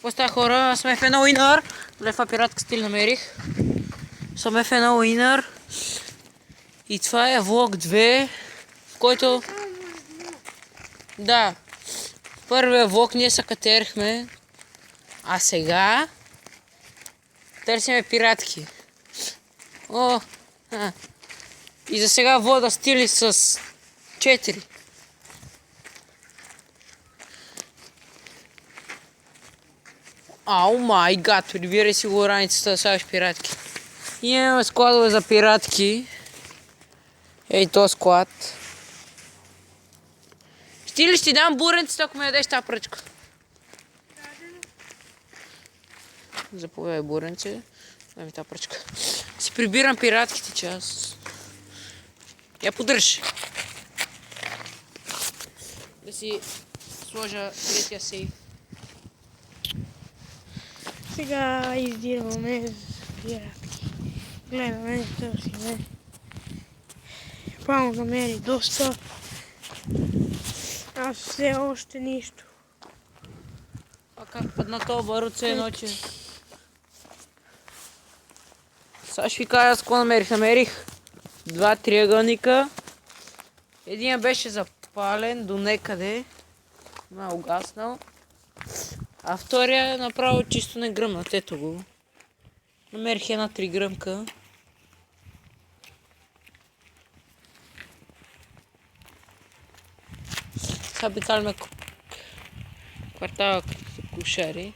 Какво става, хора? Сме в една уинър. Лефа пиратка стил намерих. Сме в една уинър. И това е влог 2, в който... Да. В първия влог ние се катерихме. А сега... търсиме пиратки. О! И за сега вода стили с 4. Ау май гад, прибирай си го раницата да слагаш пиратки. И имаме складове за пиратки. Ей, то склад. Ще ти дам буренцата, ако ме ядеш тази пръчка? Заповядай буренце. Дай ми тази пръчка. Си прибирам пиратките, че аз... Я поддръж. Да си сложа третия сейф. Сега издирваме пиратки. Гледаме, търсиме. Пално намери доста. Аз все още нищо. А как падна това баруце едно, че... Сега ще ви кажа с какво намерих. Намерих 2 триъгълника. Един беше запален до некъде. Ма угаснал. А втория направо чисто не гръмнат. Ето го. Намерих една 3 гръмка. Сега обикаляме квартала Кушари.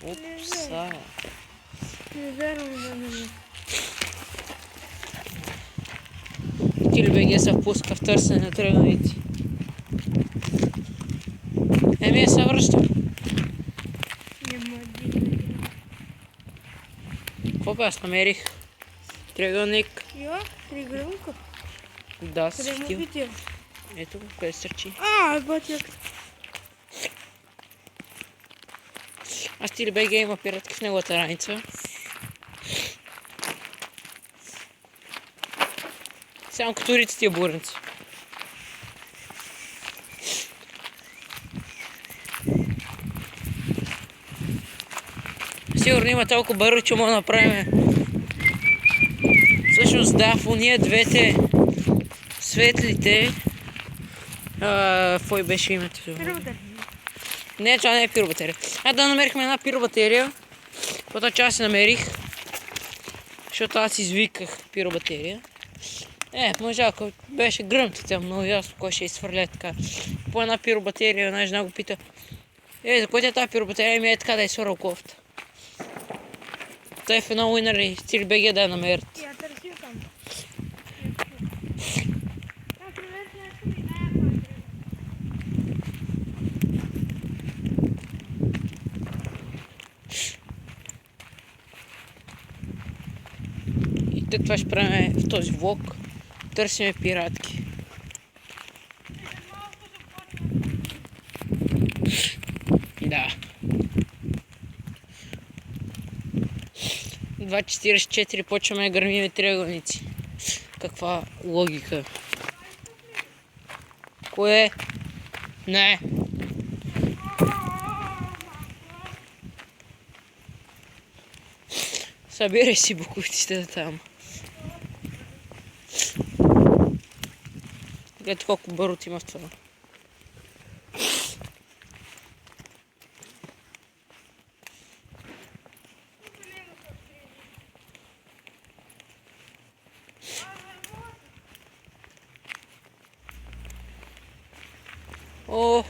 Опса. Не вярвам да не. Тилбеге се впуска в търсене на тръгълници. Еми се връщам. Няма дигна. Какво бе, аз намерих триъгълник. Йо, 3 гръмка. Да, Къде му сетил. видя? Ето го, къде сърчи. Батя. Аз Тилбеге има пиратки в неговата раница. Само като рица тия буренци. Сигурно има толкова бързо, че мога да направим. Всъщност да, в уния двете светлите. Кой беше името? Пиробатерия. Не, това не е пиробатерия. Да намерихме една пиробатерия. Каквото част си намерих. Защото аз извиках пиробатерия. Може ако беше гръмтите, много ясно кой ще изхвърля така. По една пиробатерия, една жена го пита. За кой е тази пиробатерия? Ми е така да е свърл кофта. Той в една уинър и стили БГ да я намерят. Я търсил там. И това ще правим в този влог. Търсиме пиратки. Да. 2.44 почваме да гърмиме триъгълници. Каква логика? Кое? Не. Събирай си буковиците там. Гледайте колко барут има в това. О!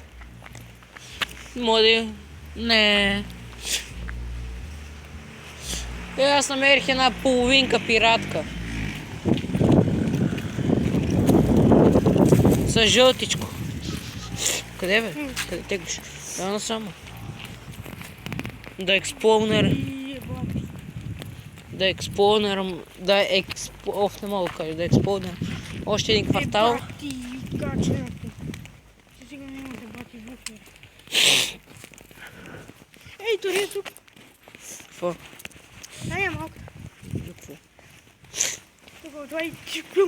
Моди. Не. Аз намерих една половинка пиратка. С жълтичко. Къде бе? Къде теглиш? Да, само. Да експлоунер. Оф, не мога да кажа. Да експлоунер. Още един квартал. Ей, дори е тук. Какво? Дай я малко. Какво? Тук отвай и чипю.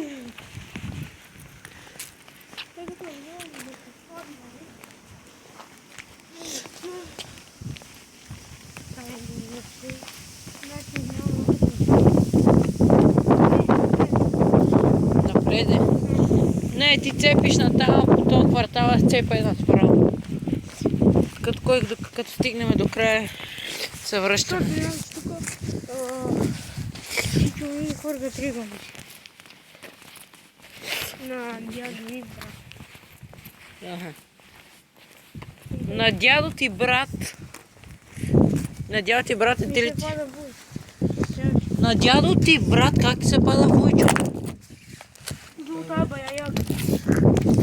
Значи няма. Напреде. Не, ти цепиш на там, по този квартал, аз цепа една справа. Като стигнем до края, се връщам. Защото нямам тук. Всичко ми хорга тригаме. На дядо и брат. Ага. На дядо ти брат. На дядо ти брат е Ми дали се ти? пада буй. На дядо ти брат, как ти се пада войчо? Золота бая яга.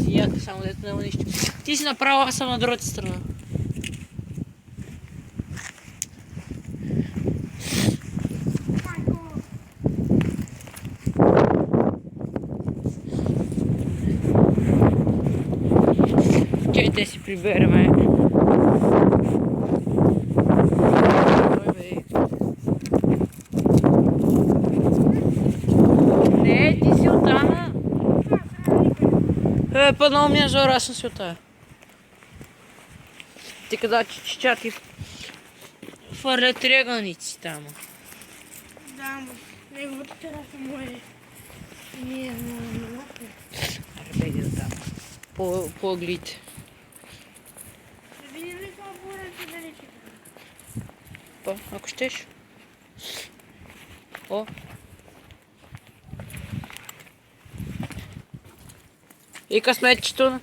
Яка, само дето няма нищо. Ти си направо, аз съм на другата страна. Майко. Чай те си прибереме. Ой, бе. Не, ти си оттана. Паднал ми е зора, аз съм си оттая. Ти къда чичати фърлят триъгълници там. Да, ама неговата тераса му е... Ние на Аре, беги до там. По ъглите. да видим ли това бурето дали ще... Па, ако щеш. О. И късметчето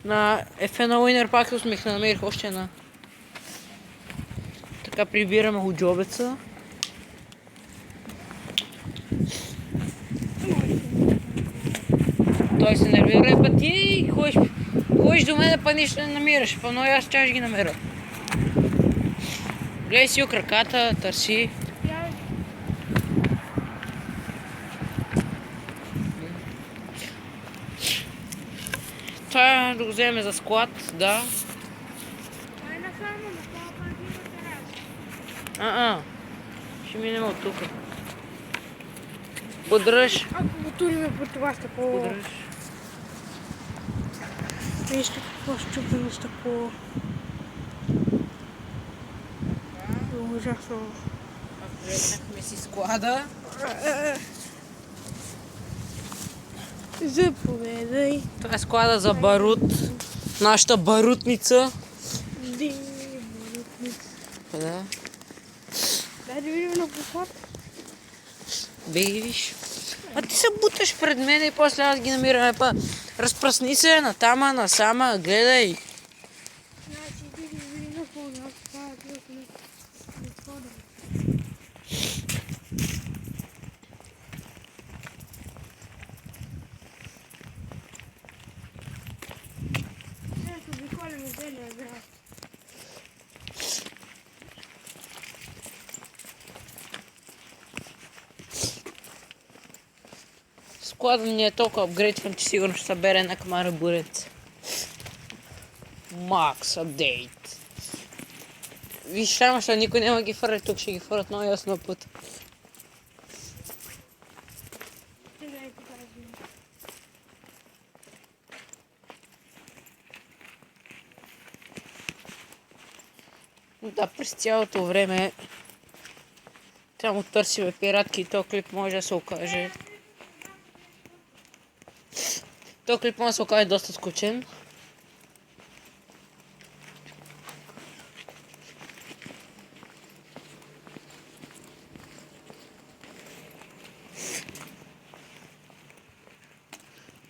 на Ефена Уинер пак се усмихна, намерих още една. Така прибираме худжобеца. Той се нервира, па ти ходиш до мене, па нищо не намираш, па но и аз чаш ги намеря. Гледай си краката, търси. Я... Това да го вземе за склад, да. Това е на ферма, на това пак има тераса. Ще минем от тук. Подръж. Ако го туриме по това стъкло... Подръж. Вижте какво щупено стъкло. Ужасно. Погледнахме си склада. Заповедай. Това е склада за барут. Нашата барутница. Дини, барутница. Да. Дай да видим на поход. Беги виж. А ти се буташ пред мен и после аз ги намираме. Па разпръсни се натама, насама, гледай. Значи иди да видим на поход. Това е друг на входа. Ето обиколяме целия град. Склада ни е толкова апгрейдван, че сигурно ще събере една камара бурец. Макс апдейт. Виж, ама защото никой няма ги фърли тук, ще ги фърлят много ясно път. Сега е тук разбира. Да, през цялото време трябва му търсиме пиратки и този клип може да се окаже. Този клип може да се окаже доста скучен.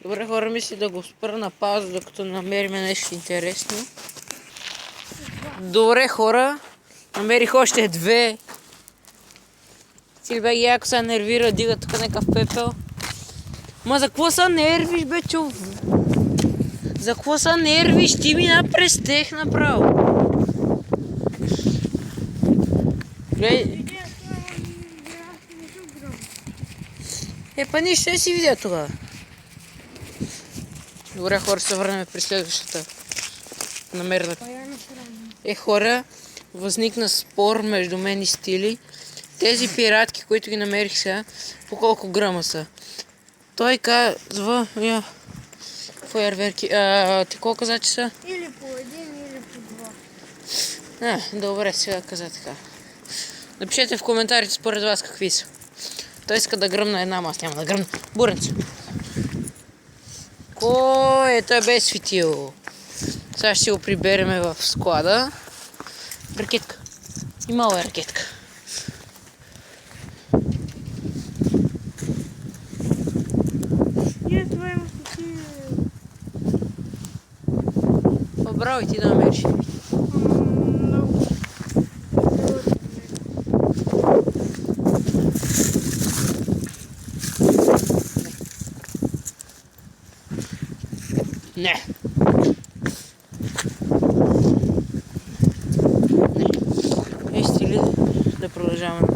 Добре, хора, мисли да го спра на пауза, докато намерим нещо интересно. Добре, хора, намерих още две. Силбег яко се нервира, дига тук някакъв пепел. Ма за какво се нервиш, бе, чув? За какво се нервиш? Ти мина през тех направо. Гледай. Па нищо не си видя тогава. Добре, хора, се върнем при следващата намерена. Хора, възникна спор между мен и Стили. Тези пиратки, които ги намерих сега, по колко грама са? Той казва, фойерверки, ти колко каза, че са? Или по един, или по два. Добре, сега каза така. Напишете в коментарите според вас какви са. Той иска да гръмна една, аз няма да гръмна. Буренце. Кой е? Той бе светил. Сега ще си го прибереме в склада. Ракетка. Имало е ракетка. Ние това има стотия. Браво и ти да намериш. Много. Не. Е, стили да продължаваме.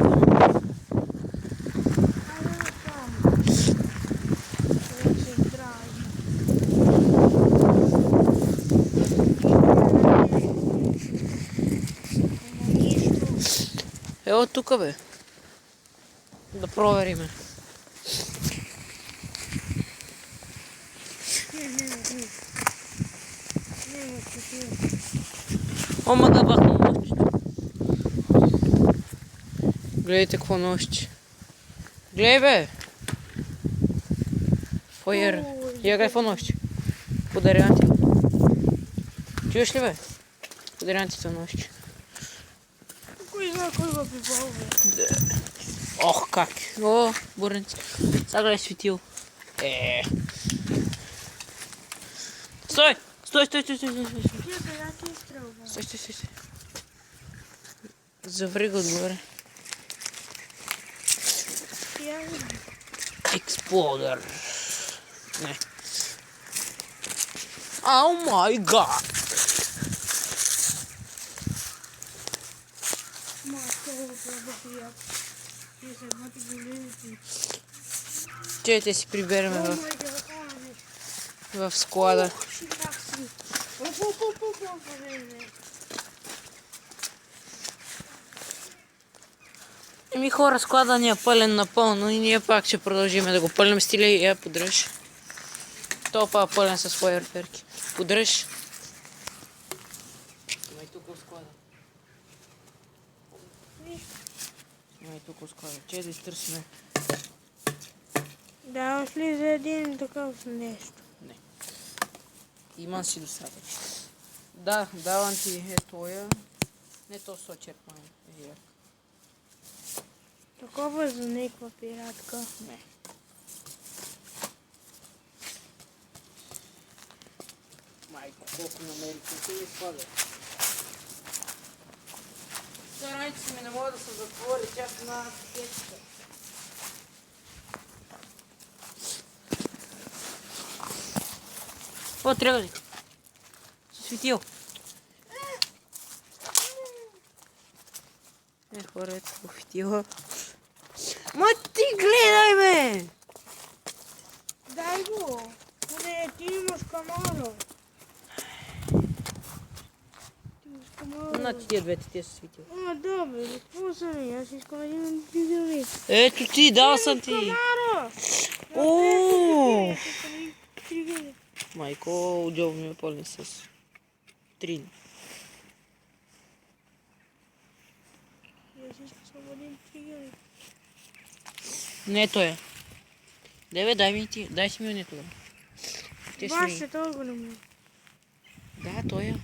Ево тук бе. Да провериме. Ома да бахна нощ. Гледайте какво нощ. Гледай бе. Фойер. Я какво нощ. Подарявам ти. Чуеш ли бе? Подарявам ти това нощ. Кой знае кой го припълва? Ох, как. О, буренци. Сега гледай светил. Стой! Стой, стой, стой, стой, стой, стой. Тия пеляки изстрелва. Стой, стой, стой, стой. Заври го отгоре. Тия види. Експлодър. Не. Ау май гад. Ма, това го пробва як. Тия са еднати големите. Чете си прибереме О, в, май гад, в склада. Еми хора, склада ни е пълен напълно и ние пак ще продължим да го пълнем. Стили, я подръж. Топа е пълен с фойерверки. Подръж. Имай тук в склада. Имай тук в склада. Че да изтърсиме. Да, ошли за един такъв нещо. Не. Имам си достатъчно. Да, давам ти е тоя. Не то сочерпвам. Такова за някаква пиратка. Не. Майко, колко намери, колко ми спада. Страници ми не могат да се затвори, тя са на пакетите. О, трябва ли? Светил. Хора, ето го фитила. Ма ти гледай, бе! Дай го! Не, ти имаш камара. Ти имаш камара. На тия двете, тия са светил. А, да, бе, какво са ми? Аз искам да имам видеови. Ето ти, дал съм ти! Камара! Ооо! Тригър. Майко, удобно ми е пълни с трин. Аз искам само един тригър. Не, той е. Деве, дай ми ти, дай си ми не това. Те си ми. Баш, това го не му. Да, той е.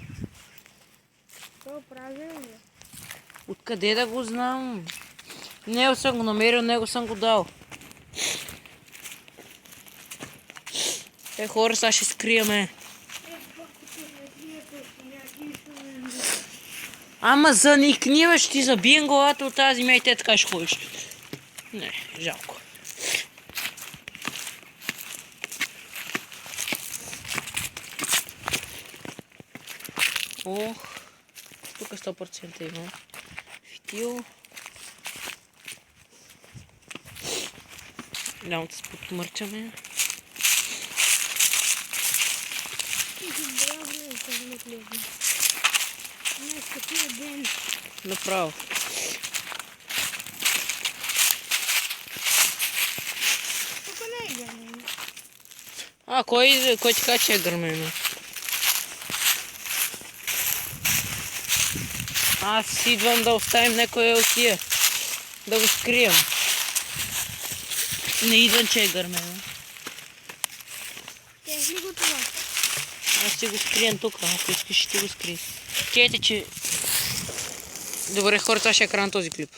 Това правилно е. Откъде да го знам? Него съм го намерил, него съм го дал. Хора, сега ще скриеме. Ама заникни, бе, ще ти забием главата от тази земя и те така ще ходиш. Не, жалко. Ох, тук 100% има. Фитил. Няма да се подмърчаме. Направо. Тук не е гърмено. А, кой ти каза, че е гърмено? Аз идвам да оставим някоя от тия. да го скрием. Не идвам чегър, мен. Те ли го това? Аз ще го скрием тук, ако искаш ще го скрия. Чете, че... Добре, хората, аз ще края на този клип.